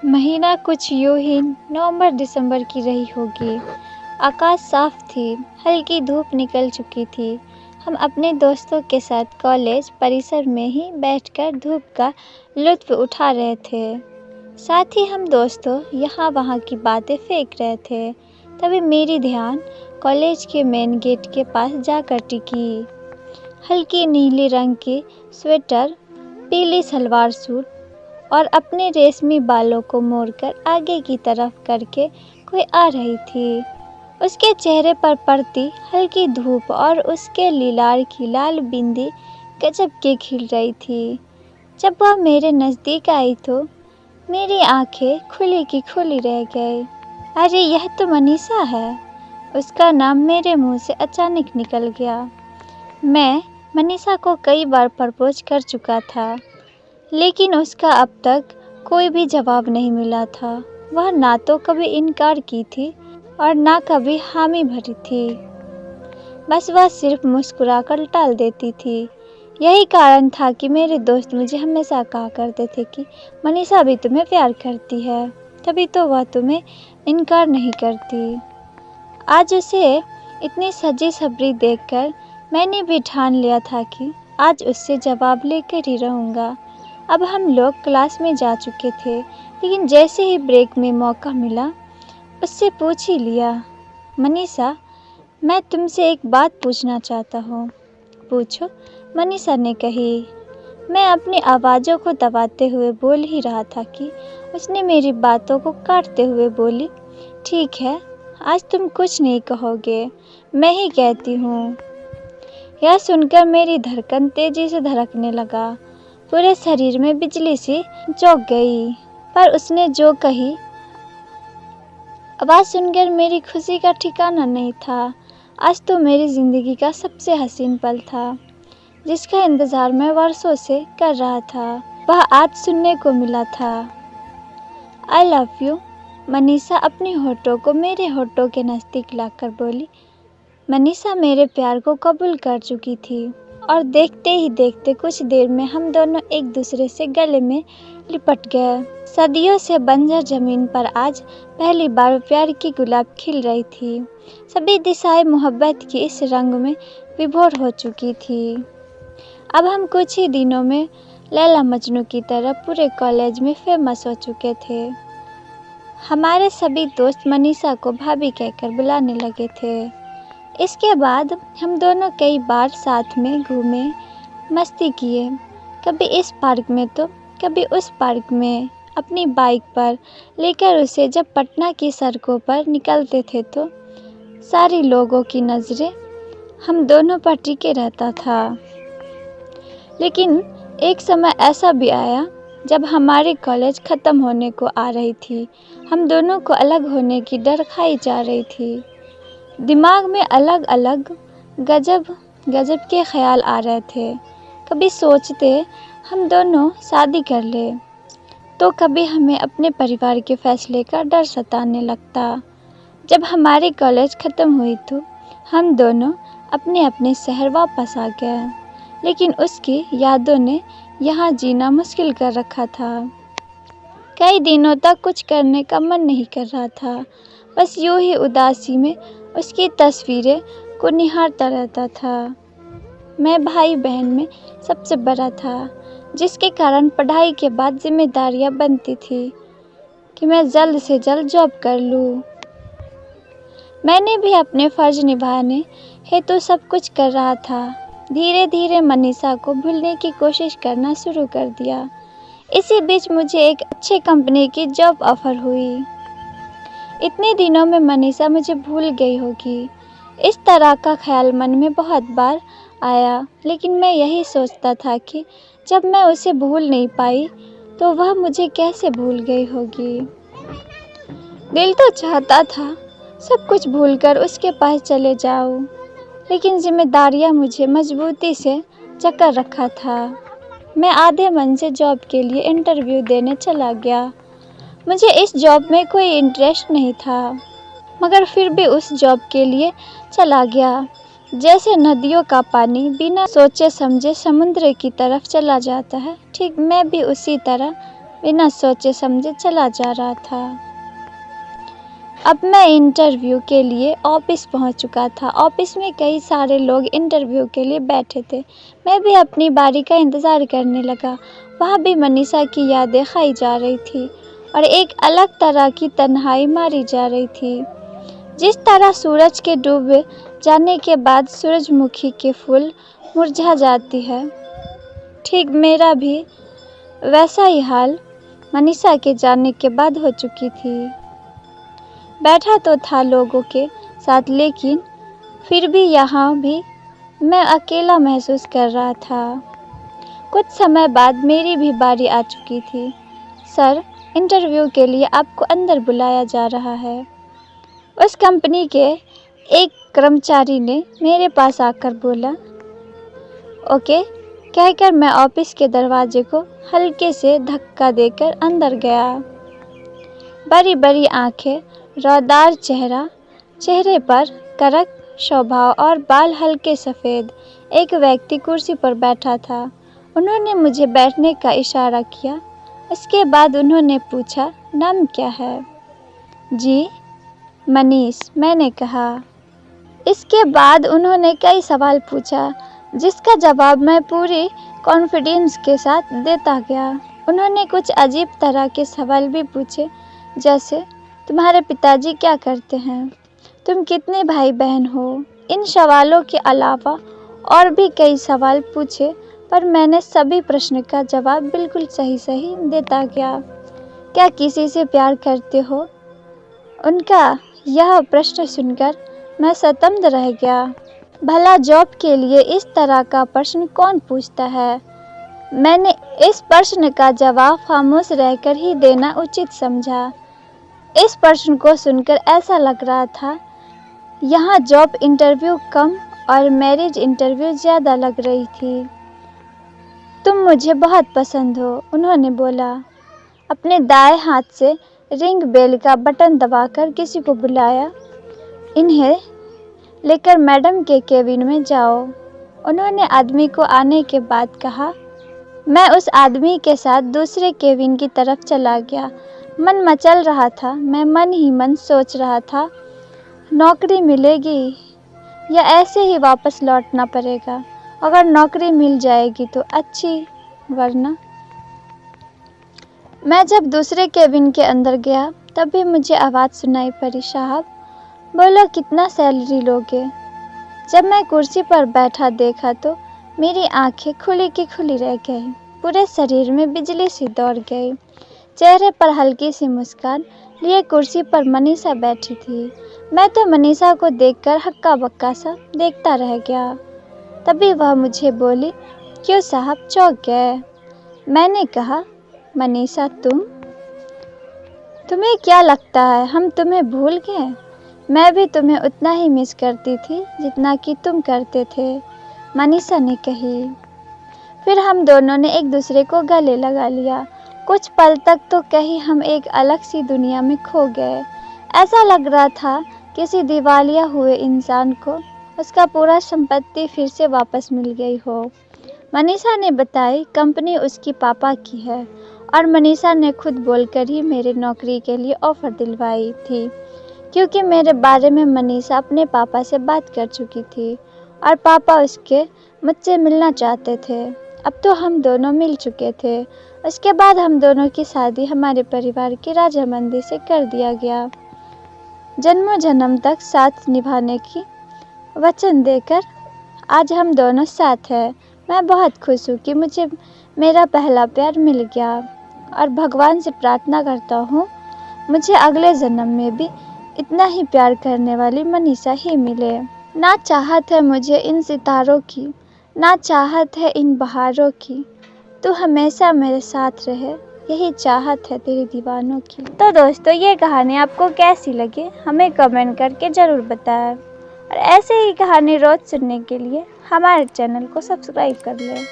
महीना कुछ यूं ही नवंबर दिसंबर की रही होगी। आकाश साफ थी, हल्की धूप निकल चुकी थी। हम अपने दोस्तों के साथ कॉलेज परिसर में ही बैठकर धूप का लुत्फ उठा रहे थे। साथ ही हम दोस्तों यहाँ वहाँ की बातें फेंक रहे थे। तभी मेरी ध्यान कॉलेज के मेन गेट के पास जाकर टिकी। हल्की नीली रंग की स्वेटर, पीली सलवार सूट और अपने रेशमी बालों को मोड़कर आगे की तरफ करके कोई आ रही थी। उसके चेहरे पर पड़ती हल्की धूप और उसके लीलार की लाल बिंदी गजब के खिल रही थी। जब वह मेरे नज़दीक आई तो मेरी आंखें खुली की खुली रह गई। अरे यह तो मनीषा है। उसका नाम मेरे मुंह से अचानक निकल गया। मैं मनीषा को कई बार प्रपोज कर चुका था, लेकिन उसका अब तक कोई भी जवाब नहीं मिला था। वह ना तो कभी इनकार की थी और ना कभी हामी भरी थी। बस वह सिर्फ मुस्कुराकर टाल देती थी। यही कारण था कि मेरे दोस्त मुझे हमेशा कहा करते थे कि मनीषा भी तुम्हें प्यार करती है, तभी तो वह तुम्हें इनकार नहीं करती। आज उसे इतनी सजी सवरी देखकर मैंने भी ठान लिया था कि आज उससे जवाब लेकर ही रहूँगा। अब हम लोग क्लास में जा चुके थे, लेकिन जैसे ही ब्रेक में मौका मिला उससे पूछ ही लिया। मनीषा, मैं तुमसे एक बात पूछना चाहता हूँ। पूछो, मनीषा ने कही। मैं अपनी आवाज़ों को दबाते हुए बोल ही रहा था कि उसने मेरी बातों को काटते हुए बोली, ठीक है, आज तुम कुछ नहीं कहोगे, मैं ही कहती हूँ। यह सुनकर मेरी धड़कन तेजी से धड़कने लगा। पूरे शरीर में बिजली सी चौंक गई। पर उसने जो कही, आवाज़ सुनकर मेरी खुशी का ठिकाना नहीं था। आज तो मेरी ज़िंदगी का सबसे हसीन पल था, जिसका इंतज़ार मैं वर्षों से कर रहा था। वह आज सुनने को मिला था। I love you. मनीषा अपनी होठों को मेरे होठों के नज़दीक लाकर बोली। मनीषा मेरे प्यार को कबूल कर चुकी थी और देखते ही देखते कुछ देर में हम दोनों एक दूसरे से गले में लिपट गए। सदियों से बंजर जमीन पर आज पहली बार प्यार की गुलाब खिल रही थी। सभी दिशाएं मोहब्बत की इस रंग में विभोर हो चुकी थी। अब हम कुछ ही दिनों में लैला मजनू की तरह पूरे कॉलेज में फेमस हो चुके थे। हमारे सभी दोस्त मनीषा को भाभी कहकर बुलाने लगे थे। इसके बाद हम दोनों कई बार साथ में घूमे, मस्ती किए, कभी इस पार्क में तो कभी उस पार्क में। अपनी बाइक पर लेकर उसे जब पटना की सड़कों पर निकलते थे तो सारी लोगों की नज़रें हम दोनों पर टिके रहता था। लेकिन एक समय ऐसा भी आया जब हमारी कॉलेज ख़त्म होने को आ रही थी। हम दोनों को अलग होने की डर खाई जा रही थी। दिमाग में अलग अलग गजब गजब के ख्याल आ रहे थे। कभी सोचते हम दोनों शादी कर ले, तो कभी हमें अपने परिवार के फैसले का डर सताने लगता। जब हमारी कॉलेज ख़त्म हुई तो हम दोनों अपने अपने शहर वापस आ गए, लेकिन उसकी यादों ने यहाँ जीना मुश्किल कर रखा था। कई दिनों तक कुछ करने का मन नहीं कर रहा था। बस यूं ही उदासी में उसकी तस्वीरें को निहारता रहता था। मैं भाई बहन में सबसे बड़ा था, जिसके कारण पढ़ाई के बाद जिम्मेदारियां बनती थी कि मैं जल्द से जल्द जॉब कर लूँ। मैंने भी अपने फ़र्ज निभाने हेतु सब कुछ कर रहा था। धीरे धीरे मनीषा को भूलने की कोशिश करना शुरू कर दिया। इसी बीच मुझे एक अच्छे कंपनी की जॉब ऑफ़र हुई। इतने दिनों में मनीषा मुझे भूल गई होगी, इस तरह का ख्याल मन में बहुत बार आया। लेकिन मैं यही सोचता था कि जब मैं उसे भूल नहीं पाई तो वह मुझे कैसे भूल गई होगी। दिल तो चाहता था सब कुछ भूलकर उसके पास चले जाऊं, लेकिन जिम्मेदारियां मुझे मजबूती से जकड़ रखा था। मैं आधे मन से जॉब के लिए इंटरव्यू देने चला गया। मुझे इस जॉब में कोई इंटरेस्ट नहीं था, मगर फिर भी उस जॉब के लिए चला गया। जैसे नदियों का पानी बिना सोचे समझे समुद्र की तरफ चला जाता है, ठीक मैं भी उसी तरह बिना सोचे समझे चला जा रहा था। अब मैं इंटरव्यू के लिए ऑफिस पहुंच चुका था। ऑफिस में कई सारे लोग इंटरव्यू के लिए बैठे थे। मैं भी अपनी बारी का इंतज़ार करने लगा। वहाँ भी मनीषा की यादें खाई जा रही थी और एक अलग तरह की तन्हाई मारी जा रही थी। जिस तरह सूरज के डूब जाने के बाद सूरजमुखी के फूल मुरझा जाती है, ठीक मेरा भी वैसा ही हाल मनीषा के जाने के बाद हो चुकी थी। बैठा तो था लोगों के साथ, लेकिन फिर भी यहाँ भी मैं अकेला महसूस कर रहा था। कुछ समय बाद मेरी भी बारी आ चुकी थी। सर, इंटरव्यू के लिए आपको अंदर बुलाया जा रहा है। उस कंपनी के एक कर्मचारी ने मेरे पास आकर बोला। ओके कहकर मैं ऑफिस के दरवाजे को हल्के से धक्का देकर अंदर गया। बड़ी बड़ी आंखें, रौदार चेहरा, चेहरे पर करक स्वभाव और बाल हल्के सफ़ेद। एक व्यक्ति कुर्सी पर बैठा था। उन्होंने मुझे बैठने का इशारा किया। इसके बाद उन्होंने पूछा, नाम क्या है? जी, मनीष, मैंने कहा। इसके बाद उन्होंने कई सवाल पूछा, जिसका जवाब मैं पूरी कॉन्फिडेंस के साथ देता गया। उन्होंने कुछ अजीब तरह के सवाल भी पूछे, जैसे तुम्हारे पिताजी क्या करते हैं, तुम कितने भाई बहन हो। इन सवालों के अलावा और भी कई सवाल पूछे, पर मैंने सभी प्रश्न का जवाब बिल्कुल सही देता गया। क्या किसी से प्यार करते हो? उनका यह प्रश्न सुनकर मैं शर्मिंद रह गया। भला जॉब के लिए इस तरह का प्रश्न कौन पूछता है? मैंने इस प्रश्न का जवाब खामोश रहकर ही देना उचित समझा। इस प्रश्न को सुनकर ऐसा लग रहा था यहाँ जॉब इंटरव्यू कम और मैरिज इंटरव्यू ज़्यादा लग रही थी। तुम मुझे बहुत पसंद हो, उन्होंने बोला। अपने दाएं हाथ से रिंग बेल का बटन दबाकर किसी को बुलाया। इन्हें लेकर मैडम के केबिन में जाओ, उन्होंने आदमी को आने के बाद कहा। मैं उस आदमी के साथ दूसरे केबिन की तरफ चला गया। मन मचल रहा था। मैं मन ही मन सोच रहा था, नौकरी मिलेगी या ऐसे ही वापस लौटना पड़ेगा। अगर नौकरी मिल जाएगी तो अच्छी, वरना। मैं जब दूसरे केबिन के अंदर गया तभी मुझे आवाज़ सुनाई पड़ी, साहब बोलो कितना सैलरी लोगे? जब मैं कुर्सी पर बैठा देखा तो मेरी आंखें खुली की खुली रह गई। पूरे शरीर में बिजली सी दौड़ गई। चेहरे पर हल्की सी मुस्कान लिए कुर्सी पर मनीषा बैठी थी। मैं तो मनीषा को देखकर हक्का बक्का सा देखता रह गया। तभी वह मुझे बोली, क्यों साहब चौंक गए? मैंने कहा, मनीषा तुम्हें क्या लगता है हम तुम्हें भूल गए? मैं भी तुम्हें उतना ही मिस करती थी जितना कि तुम करते थे, मनीषा ने कही। फिर हम दोनों ने एक दूसरे को गले लगा लिया। कुछ पल तक तो कहीं हम एक अलग सी दुनिया में खो गए। ऐसा लग रहा था किसी दिवालिया हुए इंसान को उसका पूरा संपत्ति फिर से वापस मिल गई हो। मनीषा ने बताई कंपनी उसकी पापा की है और मनीषा ने खुद बोलकर ही मेरे नौकरी के लिए ऑफ़र दिलवाई थी, क्योंकि मेरे बारे में मनीषा अपने पापा से बात कर चुकी थी और पापा उसके मुझसे मिलना चाहते थे। अब तो हम दोनों मिल चुके थे। उसके बाद हम दोनों की शादी हमारे परिवार की रजामंदी से कर दिया गया। जन्मों जन्म तक साथ निभाने की वचन देकर आज हम दोनों साथ हैं। मैं बहुत खुश हूँ कि मुझे मेरा पहला प्यार मिल गया और भगवान से प्रार्थना करता हूँ मुझे अगले जन्म में भी इतना ही प्यार करने वाली मनीषा ही मिले। ना चाहत है मुझे इन सितारों की, ना चाहत है इन बहारों की, तू हमेशा मेरे साथ रहे, यही चाहत है तेरे दीवानों की। तो दोस्तों, ये कहानी आपको कैसी लगी हमें कमेंट करके ज़रूर बताएं और ऐसे ही कहानी रोज़ सुनने के लिए हमारे चैनल को सब्सक्राइब कर लें।